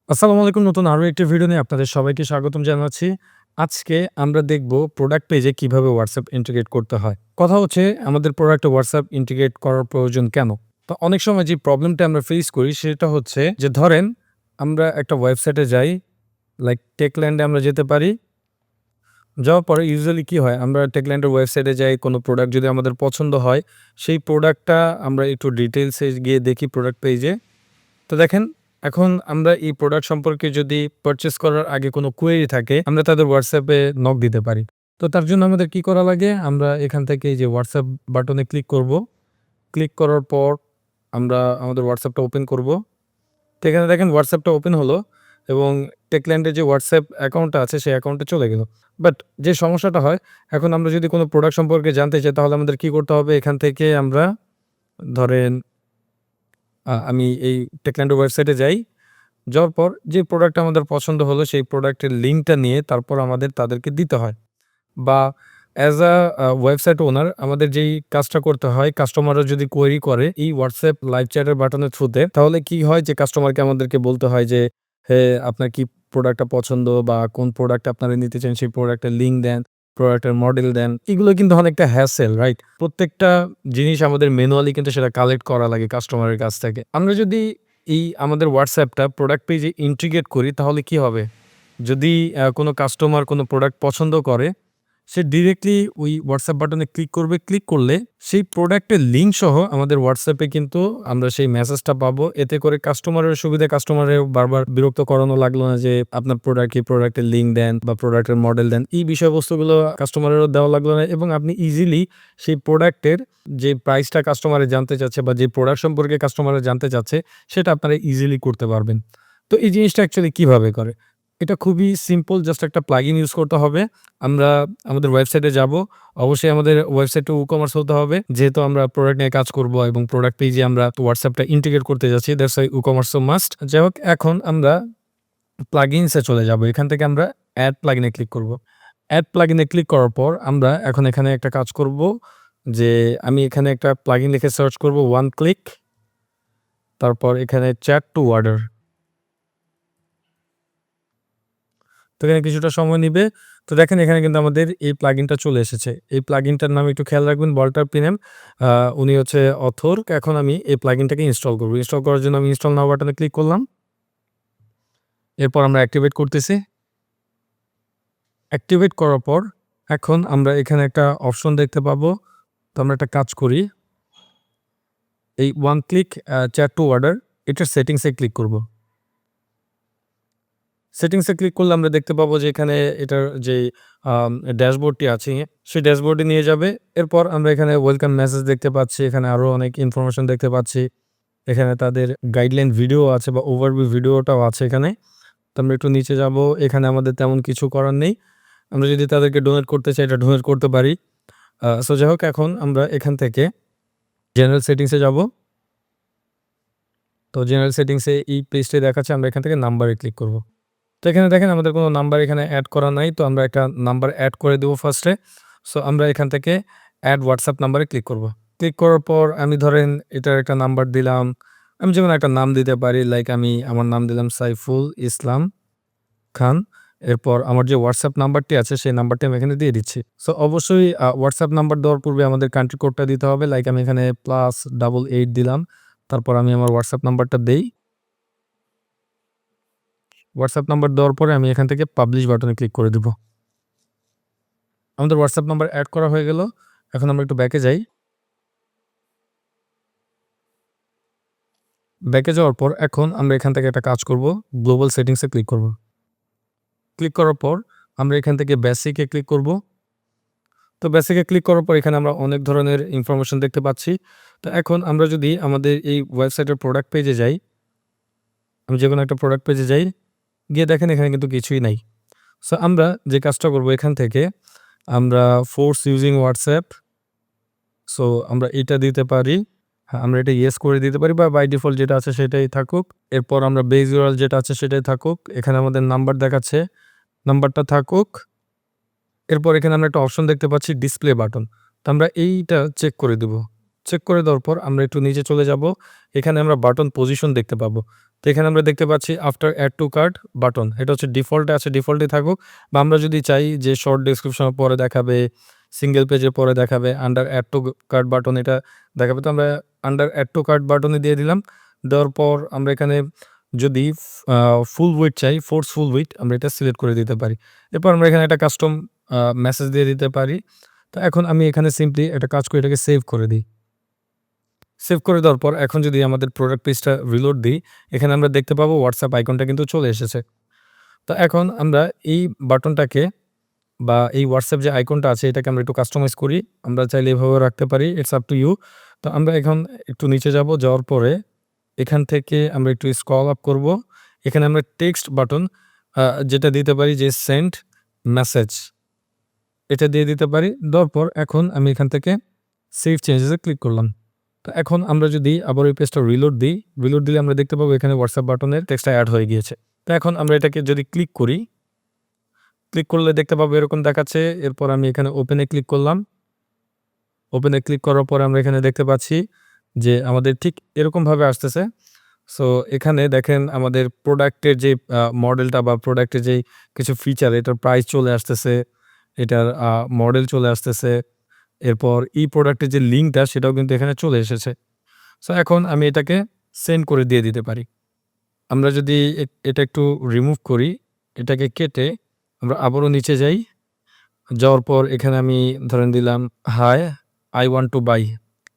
আসসালামু আলাইকুম। নতুন আরো একটি ভিডিও নিয়ে আপনাদের সবাইকে স্বাগতম জানাচ্ছি। আজকে আমরা দেখব প্রোডাক্ট পেজে কিভাবে WhatsApp ইন্টিগ্রেট করতে হয়। কথা হচ্ছে আমাদের প্রোডাক্টে WhatsApp ইন্টিগ্রেট করার প্রয়োজন কেন? তো অনেক সময় যে প্রবলেমটা আমরা ফেস করি সেটা হচ্ছে যে ধরেন আমরা একটা ওয়েবসাইটে যাই, লাইক টেকল্যান্ডে আমরা যেতে পারি। যাওয়ার পরে ইউজুয়ালি কি হয়, আমরা টেকল্যান্ডের ওয়েবসাইটে যাই, কোনো প্রোডাক্ট যদি আমাদের পছন্দ হয়, সেই প্রোডাক্টটা আমরা একটু ডিটেইলসে গিয়ে দেখি প্রোডাক্ট পেজে। তো দেখেন, এখন আমরা এই প্রোডাক্ট সম্পর্কে যদি পারচেজ করার আগে কোনো কোয়েরি থাকে, আমরা তাদের WhatsApp এ নক দিতে পারি। তো তার জন্য আমাদের কি করা লাগে? আমরা এখান থেকে এই যে WhatsApp বাটনে ক্লিক করব। ক্লিক করার পর আমরা আমাদের WhatsApp টা ওপেন করব। তো এখানে দেখেন WhatsApp টা ওপেন হলো এবং টেকল্যান্ডের যে WhatsApp অ্যাকাউন্টটা আছে সেই অ্যাকাউন্টে চলে গেল। বাট যে সমস্যাটা হয়, এখন আমরা যদি কোনো প্রোডাক্ট সম্পর্কে জানতে চাই তাহলে আমাদের কি করতে হবে? এখান থেকে আমরা ধরেন আমি এই টেকল্যান্ডের ওয়েবসাইটে যাই। যাওয়ার পর যে প্রোডাক্টটা আমাদের পছন্দ হলো সেই প্রোডাক্টের লিঙ্কটা নিয়ে তারপর আমাদের তাদেরকে দিতে হয়। বা অ্যাজ ওয়েবসাইট ওনার আমাদের যেই কাজটা করতে হয়, কাস্টমাররা যদি কোয়েরি করে এই WhatsApp লাইভ চ্যাটের বাটনের থ্রুতে, তাহলে কি হয় যে কাস্টমারকে আমাদেরকে বলতে হয় যে, আপনার কি প্রোডাক্টটা পছন্দ বা কোন প্রোডাক্ট আপনারা নিতে চান সেই প্রোডাক্টের লিঙ্ক দেন, প্রোডাক্টের মডেল দেন। এগুলো কিন্তু অনেকটা হ্যাসেল, রাইট? প্রত্যেকটা জিনিস আমাদের ম্যানুয়ালি কিন্তু সেটা কালেক্ট করা লাগে কাস্টমারের কাছ থেকে। আমরা যদি এই আমাদের WhatsAppটা প্রোডাক্ট পেজে ইন্টিগ্রেট করি তাহলে কি হবে? যদি কোনো কাস্টমার কোনো প্রোডাক্ট পছন্দ করে, সে ডিরেক্টলি ওই WhatsApp বাটনে ক্লিক করবে। ক্লিক করলে সেই প্রোডাক্টের লিঙ্ক সহ আমাদের WhatsApp এ কিন্তু আমরা সেই মেসেজটা পাবো। এতে করে কাস্টমারের সুবিধা, কাস্টমারের বারবার বিরক্ত করানো লাগলো না যে আপনার প্রোডাক্ট কি, প্রোডাক্টের লিঙ্ক দেন বা প্রোডাক্টের মডেল দেন। এই বিষয়বস্তুগুলো কাস্টমারেরও দেওয়া লাগলো না এবং আপনি ইজিলি সেই প্রোডাক্টের যে প্রাইসটা কাস্টমারে জানতে চাচ্ছে বা যে প্রোডাক্ট সম্পর্কে কাস্টমাররা জানতে চাচ্ছে সেটা আপনারা ইজিলি করতে পারবেন। তো এই জিনিসটা অ্যাকচুয়ালি কিভাবে করে? এটা খুবই সিম্পল, জাস্ট একটা প্লাগইন ইউজ করতে হবে। আমরা আমাদের ওয়েবসাইটে যাবো। অবশ্যই আমাদের ওয়েবসাইটটা WooCommerce হতে হবে। যেহেতু আমরা প্রোডাক্ট নিয়ে কাজ করব এবং প্রোডাক্ট পেজে আমরা WhatsAppটা ইন্টিগ্রেট করতে যাচ্ছি। That's why WooCommerce so must. যাই হোক, এখন আমরা প্লাগইনস এ চলে যাবো। এখান থেকে আমরা এড প্লাগইন এ ক্লিক করব। এড প্লাগইন এ ক্লিক করার পর আমরা এখন এখানে একটা কাজ করব যে আমি এখানে একটা প্লাগইন লিখে সার্চ করব ওয়ান ক্লিক। তারপর এখানে চ্যাট টু অর্ডার। তো এখানে কিছুটা সময় নিবে। তো দেখেন এখানে কিন্তু আমাদের এই প্লাগইনটা চলে এসেছে। এই প্লাগইনটার নাম একটু খেয়াল রাখবেন, ওয়াল্টার পিনেম। উনি হচ্ছে অথর। এখন আমি এই প্লাগইনটাকে ইনস্টল করব। ইনস্টল করার জন্য আমি ইনস্টল নাও বাটনে ক্লিক করলাম। এরপর আমরা অ্যাক্টিভেট করতেছি। অ্যাক্টিভেট করার পর এখন আমরা এখানে একটা অপশন দেখতে পাবো। তো আমরা একটা কাজ করি। এই one click chat to order এটার সেটিংস এ ক্লিক করব। সেটিংসে ক্লিক করলে আমরা দেখতে পাবো যে এখানে এটার যেই ড্যাশবোর্ডটি আছে সেই ড্যাশবোর্ডে নিয়ে যাবে। এরপর আমরা এখানে ওয়েলকাম মেসেজ দেখতে পাচ্ছি। এখানে আরো অনেক ইনফরমেশন দেখতে পাচ্ছি। এখানে তাদের গাইডলাইন ভিডিও আছে বা ওভারভিউ ভিডিওটাও আছে এখানে। তো আমরা একটু নিচে যাব। এখানে আমাদের তেমন কিছু করার নেই। আমরা যদি তাদেরকে ডোনেট করতে চাই এটা ডোনেট করতে পারি। সো যাই হোক, এখন আমরা এখান থেকে জেনারেল সেটিংসে যাব। তো জেনারেল সেটিংসে এই পেজটাই দেখাচ্ছে। আমরা এখান থেকে নাম্বারে ক্লিক করব। তো এখানে দেখেন আমাদের কোনো নাম্বার এখানে এড করা নাই। তো আমরা একটা নাম্বার এড করে দেবো ফার্স্টে। সো আমরা এখান থেকে এড WhatsApp নাম্বারে ক্লিক করব। ক্লিক করার পর আমি ধরেন এটার একটা নাম্বার দিলাম। আমি যেমন একটা নাম দিতে পারি, লাইক আমি আমার নাম দিলাম সাইফুল ইসলাম খান। এরপর আমার যে WhatsApp নাম্বারটি আছে সেই নাম্বারটি আমি এখানে দিয়ে দিচ্ছি। সো অবশ্যই WhatsApp নাম্বার দেওয়ার পূর্বে আমাদের কান্ট্রি কোডটা দিতে হবে। লাইক আমি এখানে +88 দিলাম। তারপর আমি আমার WhatsApp নাম্বারটা দেই। WhatsApp নাম্বার দেওয়ার পরে আমি এখান থেকে পাবলিশ বাটনে ক্লিক করে দিব। আমাদের WhatsApp নাম্বার এড করা হয়ে গেল। এখন আমরা একটু ব্যাকে যাই। ব্যাকে যাওয়ার পর এখন আমরা এখান থেকে একটা কাজ করব। গ্লোবাল সেটিংস এ ক্লিক করব। ক্লিক করার পর আমরা এখান থেকে বেসিক এ ক্লিক করব। তো বেসিক এ ক্লিক করার পর এখানে আমরা অনেক ধরনের ইনফরমেশন দেখতে পাচ্ছি। তো এখন আমরা যদি আমাদের এই ওয়েবসাইটের প্রোডাক্ট পেজে যাই, আমি যেকোনো একটা প্রোডাক্ট পেজে যাই, গিয়ে দেখেন এখানে কিন্তু কিছুই নাই। সো আমরা যে কাজটা করব এখান থেকে আমরা ফোর্স ইউজিং WhatsApp, সো আমরা এটা দিতে পারি। হ্যাঁ, আমরা এটা ইয়েস করে দিতে পারি বা বাই ডিফল্ট যেটা আছে সেটাই থাকুক। এরপর আমরা বেস ইউআরএল যেটা আছে সেটাই থাকুক। এখানে আমাদের নাম্বার দেখাচ্ছে, নাম্বারটা থাকুক। এরপর এখানে আমরা একটা অপশন দেখতে পাচ্ছি ডিসপ্লে বাটন। তো আমরা এইটা চেক করে দেব। চেক করে দেওয়ার পর আমরা একটু নিচে চলে যাব। এখানে আমরা বাটন পজিশন দেখতে পাবো। তো এখানে আমরা দেখতে পাচ্ছি after add to cart button, এটা হচ্ছে ডিফল্টে আছে, ডিফল্টই থাকুক। বা আমরা যদি চাই যে শর্ট ডেসক্রিপশনের পরে দেখাবে, সিঙ্গেল পেজের পরে দেখাবে, under add to cart button এটা দেখাবে। তো আমরা আন্ডার অ্যাড টু কার্ট বাটনে দিয়ে দিলাম। দেওয়ার পর আমরা এখানে যদি ফুল উইডথ চাই, ফোর্স ফুল উইডথ আমরা এটা সিলেক্ট করে দিতে পারি। এরপর আমরা এখানে একটা কাস্টম মেসেজ দিয়ে দিতে পারি। তো এখন আমি এখানে সিম্পলি একটা কাজ করে এটাকে সেভ করে দিই। সেভ করে দেওয়ার পর এখন যদি আমাদের প্রোডাক্ট পেজটা রিলোড দিই, এখানে আমরা দেখতে পাবো হোয়াটসঅ্যাপ আইকনটা কিন্তু চলে এসেছে। তো এখন আমরা এই বাটনটাকে বা এই হোয়াটসঅ্যাপ যে আইকনটা আছে এটাকে আমরা একটু কাস্টমাইজ করি। আমরা চাইলে এভাবেও রাখতে পারি। It's up to you. তো আমরা এখন একটু নিচে যাব। যাওয়ার পরে এখান থেকে আমরা একটু স্ক্রল আপ করব। এখানে আমরা টেক্সট বাটন যেটা দিতে পারি যে সেন্ড মেসেজ, এটা দিয়ে দিতে পারি। দেওয়ার পর এখন আমি এখান থেকে সেভ চেঞ্জেসে ক্লিক করলাম। তো এখন আমরা যদি আবার ওই পেজটা রিলোড দিই, রিলোড দিলে আমরা দেখতে পাবো এখানে হোয়াটসঅ্যাপ বাটনের টেক্সটটা অ্যাড হয়ে গিয়েছে। তো এখন আমরা এটাকে যদি ক্লিক করি, ক্লিক করলে দেখতে পাবো এরকম দেখাচ্ছে। এরপর আমি এখানে ওপেনে ক্লিক করলাম। ওপেনে ক্লিক করার পরে আমরা এখানে দেখতে পাচ্ছি যে আমাদের ঠিক এরকমভাবে আসতেছে। সো এখানে দেখেন আমাদের প্রোডাক্টের যে মডেলটা বা প্রোডাক্টের যেই কিছু ফিচার, এটার প্রাইস চলে আসতেছে, এটার মডেল চলে আসতেছে। এরপর এই প্রোডাক্টের যে লিঙ্কটা সেটাও কিন্তু এখানে চলে এসেছে। সো এখন আমি এটাকে সেন্ড করে দিয়ে দিতে পারি। আমরা যদি এটা একটু রিমুভ করি, এটাকে কেটে আমরা আবারও নিচে যাই। যাওয়ার পর এখানে আমি ধরেন দিলাম hi, I want to buy.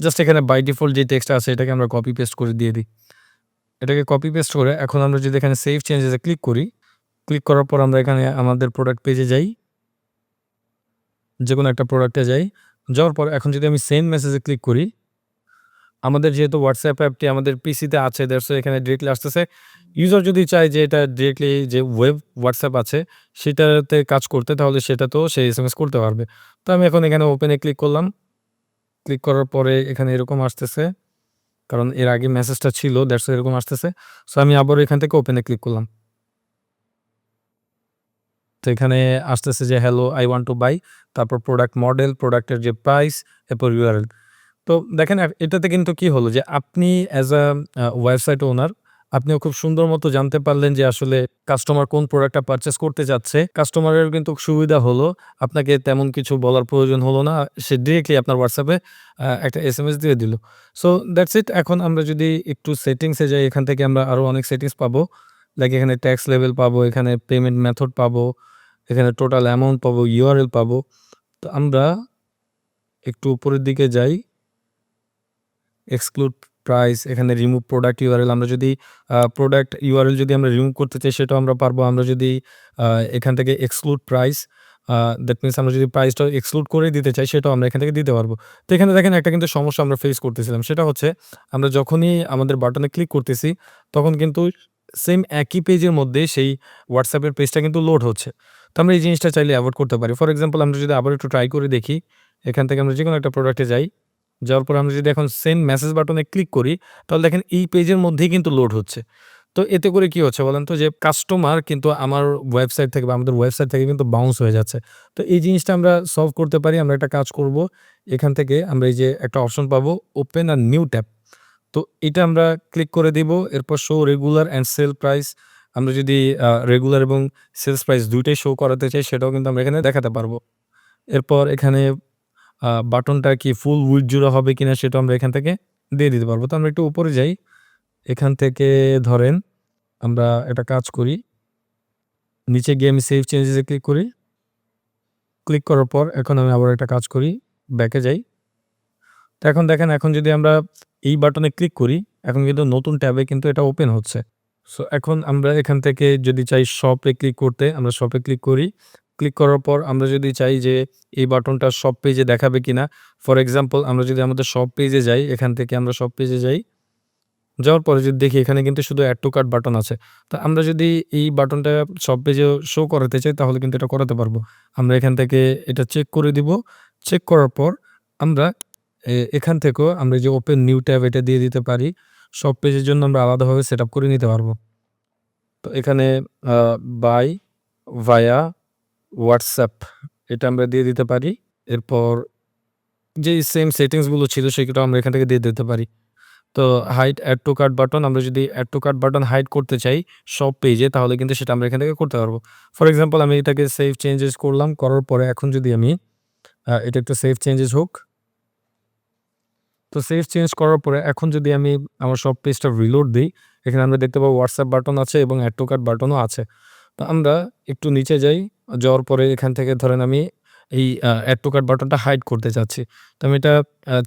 Just এখানে বাই ডিফল্ট যে টেক্সটটা আছে এটাকে আমরা কপি পেস্ট করে দিয়ে দিই। এটাকে কপি পেস্ট করে এখন আমরা যদি এখানে সেভ চেঞ্জেসে ক্লিক করি, ক্লিক করার পর আমরা এখানে আমাদের প্রোডাক্ট পেজে যাই। যেকোনো একটা প্রোডাক্টে যাই। যাওয়ার পর এখন যদি আমি সেন্ড মেসেজে ক্লিক করি, আমাদের যেহেতু হোয়াটসঅ্যাপ অ্যাপটি আমাদের পিসিতে আছে, দ্যাটস ওয়াই এখানে ডিরেক্টলি আসতেছে। ইউজার যদি চায় যে এটা ডিরেক্টলি যে ওয়েব হোয়াটসঅ্যাপ আছে সেটাতে কাজ করতে, তাহলে সেটাতেও সে এসএমএস করতে পারবে। তো আমি এখন এখানে ওপেনে ক্লিক করলাম। ক্লিক করার পরে এখানে এরকম আসতেছে। কারণ এর আগে মেসেজটা ছিল, দ্যাটস ওয়াই এরকম আসতেছে। সো আমি আবারও এখান থেকে ওপেনে ক্লিক করলাম। তো এখানে আসতেছে যে hello I want to buy, তারপর প্রোডাক্ট মডেল, প্রোডাক্টের যে প্রাইস, এরপর ইউআরএল। তো দেখেন এটাতে কিন্তু কি হলো যে আপনি অ্যাজ আ ওয়েবসাইট ওনার আপনিও খুব সুন্দর মতো জানতে পারলেন যে আসলে কাস্টমার কোন প্রোডাক্টটা পারচেজ করতে যাচ্ছে। কাস্টমারের কিন্তু সুবিধা হলো, আপনাকে তেমন কিছু বলার প্রয়োজন হলো না। সে ডিরেক্টলি আপনার হোয়াটসঅ্যাপে একটা এসএমএস দিয়ে দিল। So that's it. এখন আমরা যদি একটু সেটিংসে যাই, এখান থেকে আমরা আরও অনেক সেটিংস পাবো। লাইক এখানে ট্যাক্স লেভেল পাবো, এখানে পেমেন্ট মেথড পাবো, এখানে টোটাল অ্যামাউন্ট পাবো, ইউআরএল পাবো। তো আমরা একটু উপরের দিকে যাই। এক্সক্লুড প্রাইস, এখানে রিমুভ প্রোডাক্ট ইউআরএল। আমরা যদি প্রোডাক্ট ইউআরএল যদি আমরা রিমুভ করতে চাই সেটাও আমরা পারবো। আমরা যদি এখান থেকে এক্সক্লুড প্রাইস, দ্যাট মিনস আমরা যদি প্রাইসটা এক্সক্লুড করে দিতে চাই সেটাও আমরা এখান থেকে দিতে পারবো। তো এখানে দেখেন একটা কিন্তু সমস্যা আমরা ফেস করতেছিলাম। সেটা হচ্ছে আমরা যখনই আমাদের বাটনে ক্লিক করতেছি তখন কিন্তু সেম একই পেজের মধ্যে সেই হোয়াটসঅ্যাপের পেজটা কিন্তু লোড হচ্ছে। তো আমরা এই জিনিসটা চাইলে এভয়েড করতে পারি। ফর এক্সাম্পল আমরা যদি আবার একটু ট্রাই করে দেখি, এখান থেকে আমরা যেকোনো একটা প্রোডাক্টে যাই। যাওয়ার পর আমরা যদি এখন সেন্ড মেসেজ বাটনে ক্লিক করি, তাহলে দেখেন এই পেজের মধ্যেই কিন্তু লোড হচ্ছে। তো এতে করে কি হচ্ছে বলেন তো, যে কাস্টমার কিন্তু আমার ওয়েবসাইট থেকে বা আমাদের ওয়েবসাইট থেকে কিন্তু বাউন্স হয়ে যাচ্ছে। তো এই জিনিসটা আমরা সলভ করতে পারি। আমরা একটা কাজ করব, এখান থেকে আমরা এই যে একটা অপশন পাবো ওপেন আ নিউ ট্যাব। তো এটা আমরা ক্লিক করে দিব। এরপর show regular and sale price. আমরা যদি রেগুলার এবং সেলস প্রাইস ২ টাই শো করাতে চাই সেটাও কিন্তু আমরা এখানে দেখাতে পারবো। এরপর এখানে বাটনটা কি ফুল উইডথ জুড়ে হবে কিনা সেটাও আমরা এখান থেকে দিয়ে দিতে পারবো। তো আমরা একটু উপরে যাই। এখান থেকে ধরেন আমরা একটা কাজ করি। নিচে গিয়ে আমি সেভ চেঞ্জেস এ ক্লিক করি। ক্লিক করার পর এখন আমি আবার একটা কাজ করি। ব্যাকে যাই। তো এখন দেখেন, এখন যদি আমরা এই বাটনে ক্লিক করি, এখন কিন্তু নতুন ট্যাবে কিন্তু এটা ওপেন হচ্ছে। সো এখন আমরা এখান থেকে যদি চাই শপে ক্লিক করতে, আমরা শপে ক্লিক করি। ক্লিক করার পর আমরা যদি চাই যে এই বাটনটা সব পেজে দেখাবে কিনা। ফর এক্সাম্পল আমরা যদি আমাদের সব পেজে যাই, এখান থেকে আমরা সব পেজে যাই। যাওয়ার পরে যদি দেখি এখানে কিন্তু শুধু অ্যাড টু কার্ট বাটন আছে। তো আমরা যদি এই বাটনটা সব পেজেও শো করাতে চাই তাহলে কিন্তু এটা করাতে পারবো। আমরা এখান থেকে এটা চেক করে দিব। চেক করার পর আমরা এখান থেকেও আমরা যে ওপেন নিউ ট্যাব এটা দিয়ে দিতে পারি। সব পেজের জন্য আমরা আলাদাভাবে সেটআপ করে নিতে পারবো। তো এখানে আ বাই ভায়া হোয়াটসঅ্যাপ এটা আমরা দিয়ে দিতে পারি। এরপর যেই সেম সেটিংস গুলো ছিল সেগুলো আমরা এখান থেকে দিয়ে দিতে পারি। তো hide add to cart button আমরা যদি add to cart button hide করতে চাই সব পেজে তাহলে কিন্তু সেটা আমরা এখান থেকে করতে পারবো। ফর এক্সাম্পল আমি এটাকে সেভ চেঞ্জেস করলাম। করার পরে এখন যদি আমি এটা একটু সেভ চেঞ্জেস হোক। তো সেভ চেঞ্জ করার পরে এখন যদি আমি আমার সব পেজটা রিলোড দেই, এখানে আমরা দেখতে পাবো WhatsApp বাটন আছে এবং অ্যাড টু কার্ট বাটনও আছে। তো আমরা একটু নিচে যাই। যাওয়ার পরে এখান থেকে ধরেন আমি এই অ্যাড টু কার্ট বাটনটা হাইড করতে চাচ্ছি। তো আমি এটা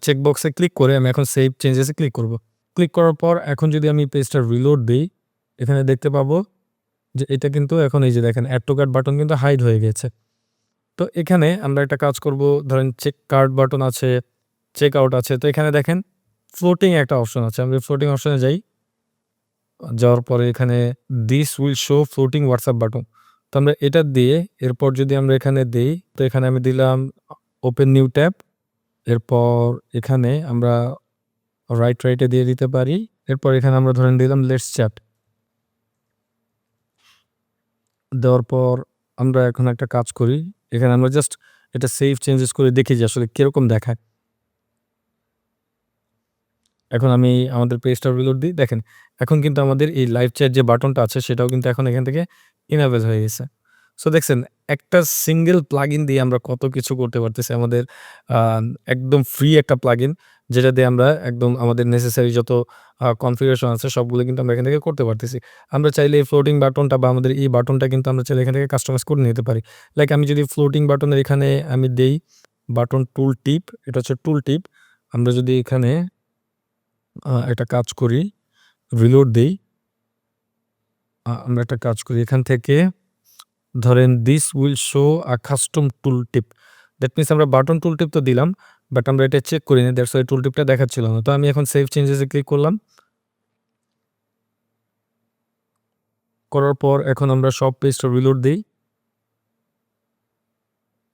চেক বক্সে ক্লিক করে আমি এখন সেভ চেঞ্জেস এ ক্লিক করব। ক্লিক করার পর এখন যদি আমি পেজটা রিলোড দেই, এখানে দেখতে পাবো যে এটা কিন্তু এখন এই যে দেখেন অ্যাড টু কার্ট বাটন কিন্তু হাইড হয়ে গেছে। তো এখানে আমরা একটা কাজ করব, ধরেন চেক কার্ট বাটন আছে, চেক আউট আছে। তো এখানে দেখেন ফ্লোটিং একটা অপশন আছে। আমরা ফ্লোটিং অপশনে যাই। যাওয়ার পরে এখানে this will show floating WhatsApp button. তো আমরা এটা দিয়ে এরপর যদি আমরা এখানে দেই, তো এখানে আমি দিলাম ওপেন নিউ ট্যাব। এরপর এখানে আমরা রাইটে দিয়ে দিতে পারি। এরপর এখানে আমরা ধরেন দিলাম লেটস চ্যাট। দেওয়ার পর আমরা এখন একটা কাজ করি। এখানে আমরা জাস্ট এটা সেভ চেঞ্জেস করে দেখি যে আসলে কিরকম দেখায়। এখন আমি আমাদের পেজটা রিলোড দিই। দেখেন এখন কিন্তু আমাদের এই লাইভ চ্যাট যে বাটনটা আছে সেটাও কিন্তু এখন এখান থেকে ইনেবল হয়ে গেছে। সো দেখছেন একটা সিঙ্গেল প্লাগইন দিয়ে আমরা কত কিছু করতে পারতেছি। আমাদের আ একদম ফ্রি একটা প্লাগইন যেটা দিয়ে আমরা একদম আমাদের নেসেসারি যত কনফিগারেশন আছে সবগুলো কিন্তু আমরা এখান থেকে করতে পারতেছি। আমরা চাইলে এই ফ্লোটিং বাটনটা বা আমাদের এই বাটনটা কিন্তু আমরা চাইলে এখান থেকে কাস্টমাইজ করে নিতে পারি। লাইক আমি যদি ফ্লোটিং বাটনের এখানে আমি দেই বাটন টুল টিপ, এটা হচ্ছে টুল টিপ। আমরা যদি এখানে একটা কাজ করি, রিলোড দেই। আমরা একটা কাজ করি এখান থেকে ধরেন this will show a custom tool tip. That means আমরা বাটন টুল টিপ তো দিলাম, বাট আমরা এটা চেক করিনি। দ্যাটস ওয়াই টুল টিপটা দেখাচ্ছিল না। তো আমি এখন সেভ চেঞ্জেস এ ক্লিক করলাম। করার পর এখন আমরা সব পেজটা রিলোড দেই।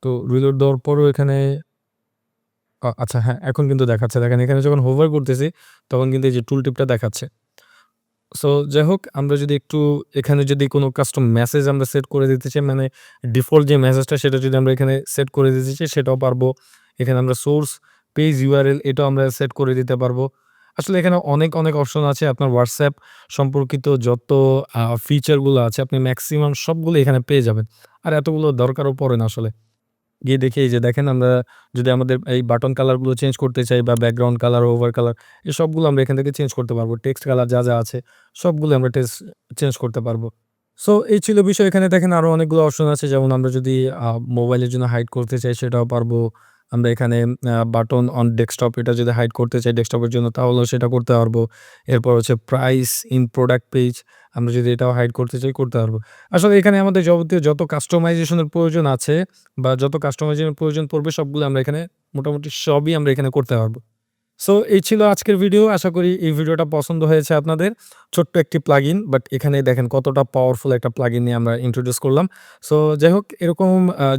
তো রিলোড দেওয়ার পরও এখানে আচ্ছা হ্যাঁ, এখন কিন্তু দেখাচ্ছে। দেখেন এখানে যখন হোভার করতেছি তখন কিন্তু এই যে টুল টিপটা দেখাচ্ছে। সো যাই হোক আমরা যদি একটু এখানে যদি কোনো কাস্টম মেসেজ আমরা সেট করে দিতে চাই, মানে ডিফল্ট যে মেসেজটা সেটা যদি আমরা এখানে সেট করে দিতে চাই সেটাও পারবো। এখানে আমরা সোর্স পেজ ইউআরএল এটাও আমরা সেট করে দিতে পারবো। আসলে এখানে অনেক অপশন আছে। আপনার WhatsApp সম্পর্কিত যত ফিচারগুলো আছে আপনি ম্যাক্সিমাম সবগুলো এখানে পেয়ে যাবেন। আর এতগুলো দরকারও পড়ে না আসলে। গিয়ে দেখি এই যে দেখেন আমরা যদি আমাদের এই বাটন কালারগুলো চেঞ্জ করতে চাই বা ব্যাকগ্রাউন্ড কালার, ওভার কালার এই সবগুলো আমরা এখান থেকে চেঞ্জ করতে পারবো। টেক্সট কালার যা আছে সবগুলো আমরা চেঞ্জ করতে পারবো। সো এই ছিল বিষয়। এখানে দেখেন আরো অনেকগুলো অপশন আছে। যেমন আমরা যদি মোবাইলের জন্য হাইড করতে চাই সেটাও পারবো। আমরা এখানে বাটন অন ডেস্কটপ এটা যদি হাইড করতে চাই ডেস্কটপের জন্য তাহলেও সেটা করতে পারবো। এরপর হচ্ছে প্রাইস ইন প্রোডাক্ট পেজ আমরা যদি এটাও হাইড করতে চাই করতে পারবো। আসলে এখানে আমাদের যাবতীয় যত কাস্টমাইজেশন এর প্রয়োজন আছে বা যত কাস্টমাইজেশন এর প্রয়োজন পড়বে সবগুলো আমরা এখানে মোটামুটি সবই আমরা এখানে করতে পারবো। সো এই ছিল আজকের ভিডিও। আশা করি এই ভিডিওটা পছন্দ হয়েছে আপনাদের। ছোট্ট একটি প্লাগইন, বাট এখানে দেখেন কতটা পাওয়ারফুল একটা প্লাগইন নিয়ে আমরা ইন্ট্রোডিউস করলাম। সো যাই হোক এরকম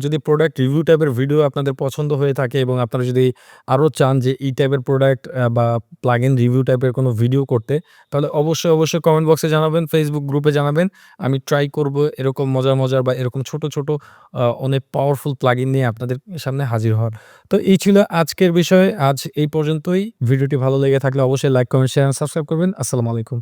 যদি প্রোডাক্ট রিভিউ টাইপের ভিডিও আপনাদের পছন্দ হয়ে থাকে এবং আপনারা যদি আরো চান যে এই টাইপের প্রোডাক্ট বা প্লাগইন রিভিউ টাইপের কোনো ভিডিও করতে, তাহলে অবশ্যই কমেন্ট বক্সে জানাবেন, Facebook গ্রুপে জানাবেন। আমি ট্রাই করব এরকম মজার বা এরকম ছোট অনেক পাওয়ারফুল প্লাগইন নিয়ে আপনাদের সামনে হাজির হওয়ার। তো এই ছিল আজকের বিষয়। আজ এই পর্যন্তই। ভিডিওটি ভালো লেগে থাকলে অবশ্যই লাইক, কমেন্ট, শেয়ার, সাবস্ক্রাইব করবেন। আসসালামু আলাইকুম।